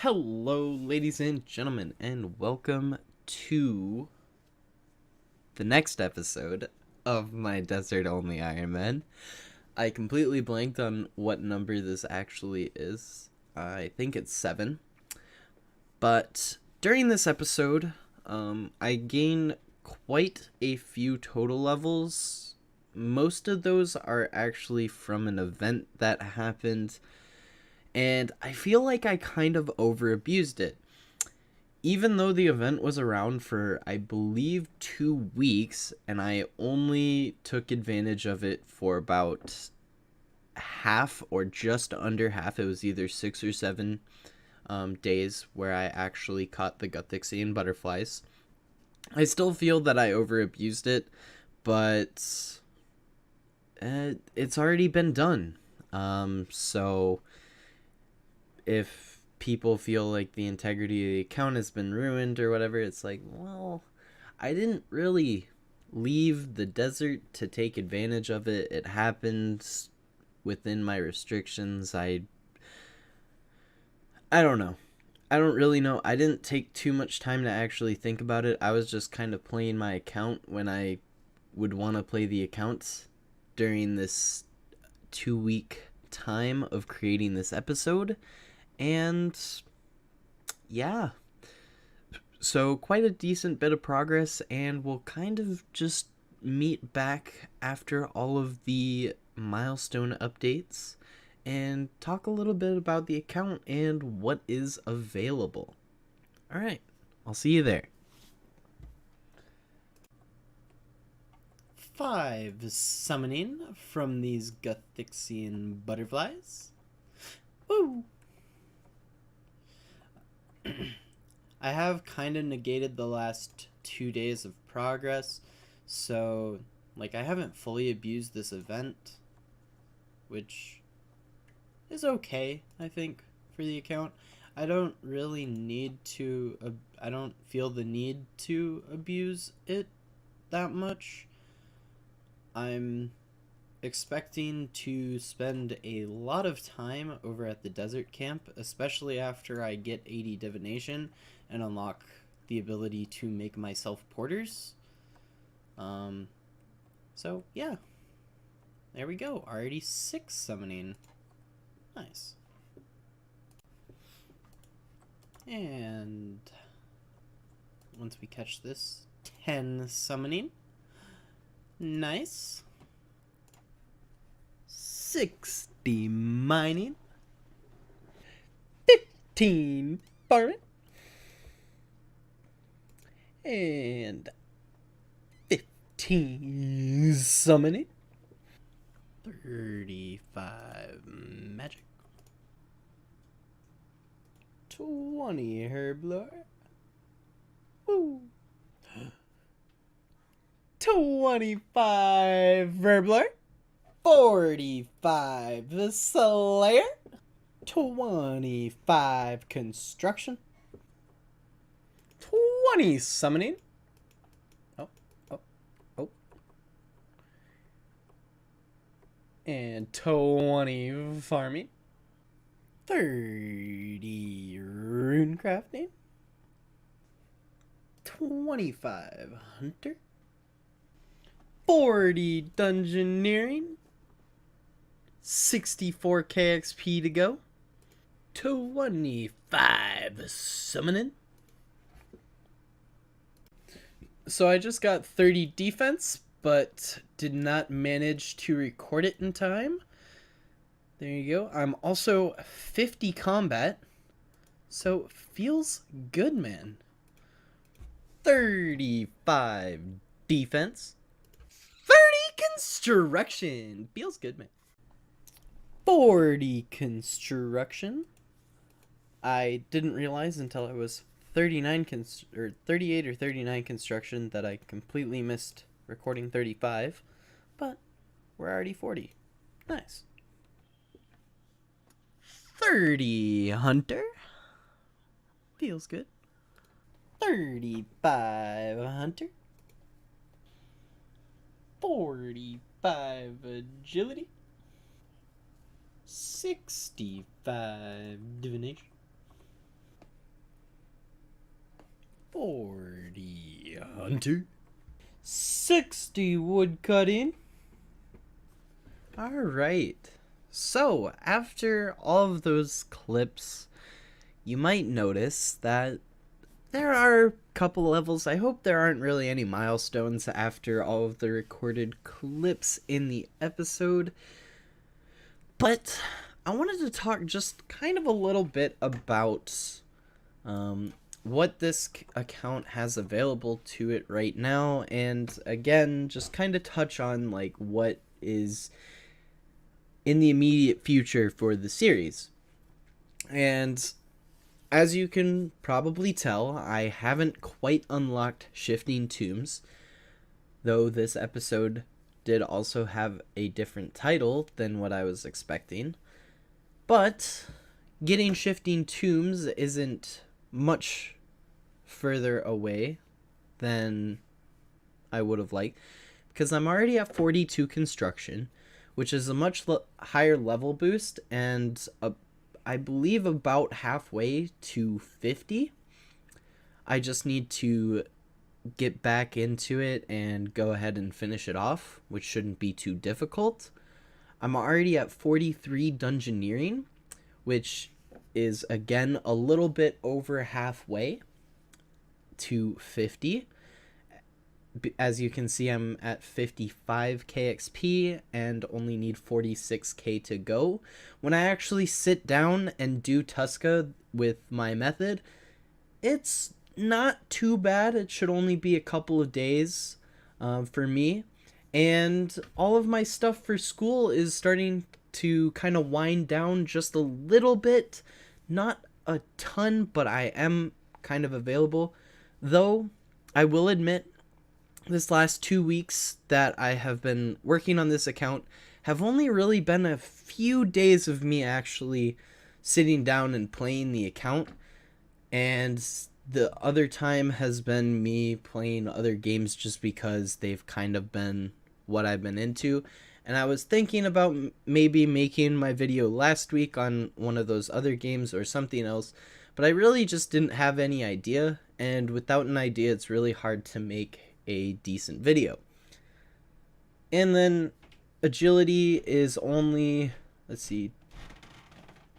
Hello, ladies and gentlemen, and welcome to the next episode of my Desert Only Iron Man. I completely blanked on what number this actually is. I think it's 7. But during this episode, I gained quite a few total levels. Most of those are actually from an event that happened, and I feel like I kind of over abused it. Even though the event was around for, I believe, 2 weeks, and I only took advantage of it for about half or just under half, it was either 6 or 7 days where I actually caught the Guthixian butterflies. I still feel that I over abused it, but it's already been done. So if people feel like the integrity of the account has been ruined or whatever, it's like, well, I didn't really leave the desert to take advantage of it. It happened within my restrictions. I don't know. I don't really know. I didn't take too much time to actually think about it. I was just kind of playing my account when I would want to play the accounts during this 2-week time of creating this episode. And yeah, so quite a decent bit of progress, and we'll kind of just meet back after all of the milestone updates and talk a little bit about the account and what is available. All right, I'll see you there. 5 summoning from these Guthixian butterflies. Woo! I have kind of negated the last 2 days of progress, so I haven't fully abused this event, which is okay, I think, for the account. I don't really need to, I don't feel the need to abuse it that much. I'm expecting to spend a lot of time over at the desert camp, especially after I get 80 divination and unlock the ability to make myself porters. So yeah, there we go. Already 6 summoning. Nice. And once we catch this, 10 summoning. Nice. 60 mining. 15 farming. And 15 summoning. 35 magic. 20 herblore. Woo! 25 herblore. 45 slayer. 25 construction. 20 summoning. Oh. And 20 farming. 30 rune crafting. 25 hunter. 40 dungeoneering. 64k XP to go. 25 summoning. So I just got 30 defense, but did not manage to record it in time. There you go. I'm also 50 combat, so feels good, man. 35 defense. 30 construction. Feels good, man. 40 construction. I didn't realize until I was 38 or 39 construction that I completely missed recording 35, but we're already 40. Nice. 30 hunter. Feels good. 35 hunter. 45 agility. 65 divination. 40 hunter, 60 woodcutting. Alright, so after all of those clips, you might notice that there are a couple levels. I hope there aren't really any milestones after all of the recorded clips in the episode, but I wanted to talk just kind of a little bit about what this account has available to it right now, and again, just kind of touch on like what is in the immediate future for the series. And as you can probably tell, I haven't quite unlocked Shifting Tombs, though this episode did also have a different title than what I was expecting. But getting Shifting Tombs isn't much further away than I would have liked, because I'm already at 42 construction, which is a much higher level boost, and I believe about halfway to 50. I just need to get back into it and go ahead and finish it off, which shouldn't be too difficult. I'm already at 43 dungeoneering, which is again a little bit over halfway to 50. As you can see, I'm at 55k XP and only need 46k to go. When I actually sit down and do Tuska with my method, it's not too bad. It should only be a couple of days for me. And all of my stuff for school is starting to kind of wind down just a little bit. Not a ton, but I am kind of available. Though, I will admit, this last 2 weeks that I have been working on this account have only really been a few days of me actually sitting down and playing the account, and the other time has been me playing other games just because they've kind of been what I've been into. And I was thinking about maybe making my video last week on one of those other games or something else, but I really just didn't have any idea, and without an idea it's really hard to make a decent video. And then agility is only, let's see,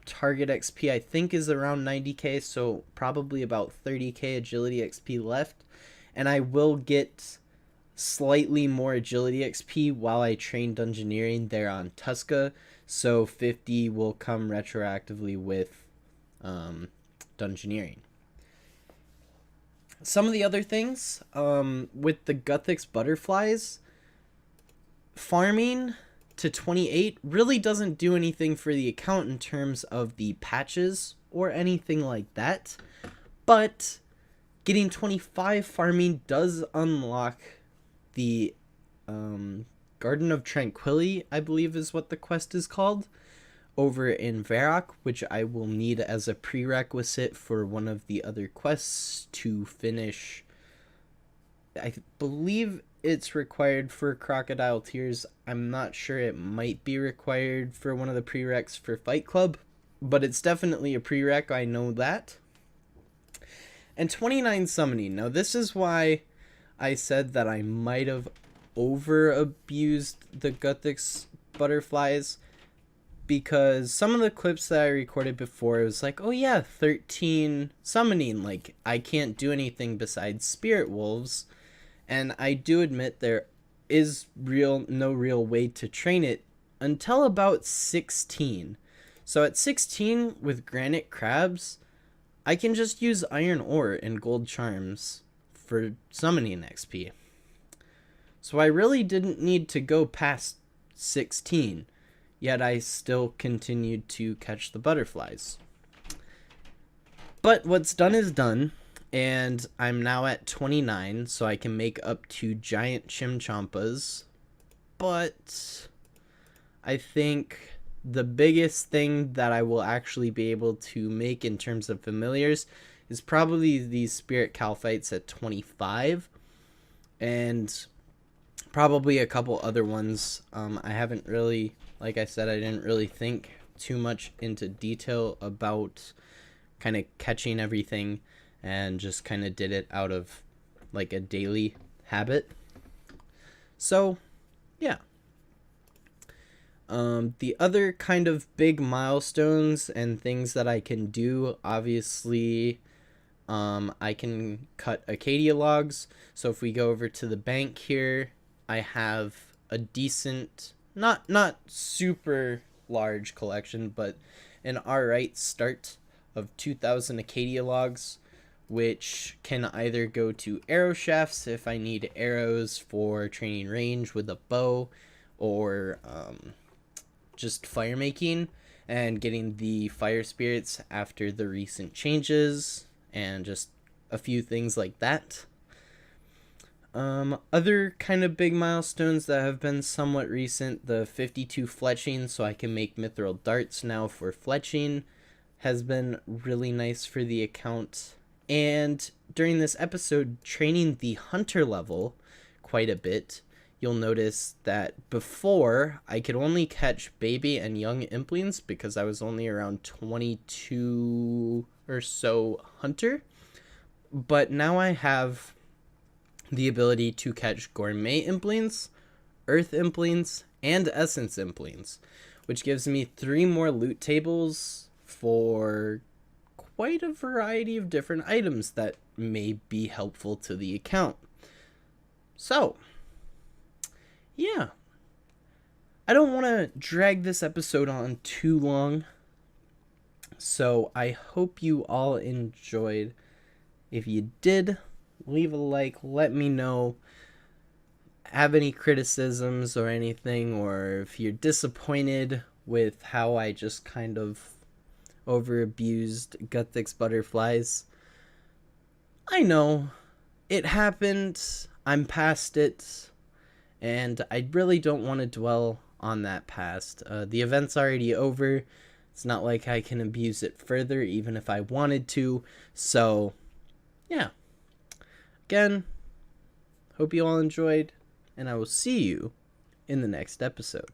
target XP I think is around 90k, so probably about 30k agility XP left, and I will get slightly more agility XP while I train dungeoneering there on Tuska, so 50 will come retroactively with dungeoneering. Some of the other things, with the Guthix butterflies, farming to 28 really doesn't do anything for the account in terms of the patches or anything like that, but getting 25 farming does unlock the Garden of Tranquility, I believe is what the quest is called, over in Varrock, which I will need as a prerequisite for one of the other quests to finish. I believe it's required for Crocodile Tears. I'm not sure, it might be required for one of the prereqs for Phite Club, but it's definitely a prereq, I know that. And 29 summoning. Now this is why I said that I might have over abused the Guthix butterflies, because some of the clips that I recorded before, it was like, oh yeah, 13 summoning, like I can't do anything besides Spirit Wolves, and I do admit there is no real way to train it until about 16. So at 16 with Granite Crabs, I can just use Iron Ore and Gold Charms for summoning XP. So I really didn't need to go past 16. Yet I still continued to catch the butterflies. But what's done is done, and I'm now at 29, so I can make up to giant Chimchampas. But I think the biggest thing that I will actually be able to make in terms of familiars is probably these Spirit Calphites at 25, and probably a couple other ones. I haven't really, like I said, I didn't really think too much into detail about kind of catching everything and just kind of did it out of like a daily habit. So, yeah. The other kind of big milestones and things that I can do, obviously, I can cut Acadia logs. So if we go over to the bank here, I have a decent, not super large collection, but an alright start of 2,000 Acadia logs, which can either go to arrow shafts if I need arrows for training range with a bow, or just fire making and getting the fire spirits after the recent changes, and just a few things like that. Other kind of big milestones that have been somewhat recent, the 52 fletching, so I can make mithril darts now for fletching, has been really nice for the account. And during this episode, training the hunter level quite a bit. You'll notice that before, I could only catch baby and young implings because I was only around 22 or so hunter. But now I have the ability to catch gourmet implings, earth implings, and essence implings, which gives me 3 more loot tables for quite a variety of different items that may be helpful to the account. So, yeah. I don't want to drag this episode on too long, so I hope you all enjoyed. If you did, leave a like, let me know. Have any criticisms or anything, or if you're disappointed with how I just kind of over abused Guthix butterflies. I know it happened, I'm past it, and I really don't want to dwell on that past. The event's already over. It's not like I can abuse it further even if I wanted to. So yeah, again, hope you all enjoyed, and I will see you in the next episode.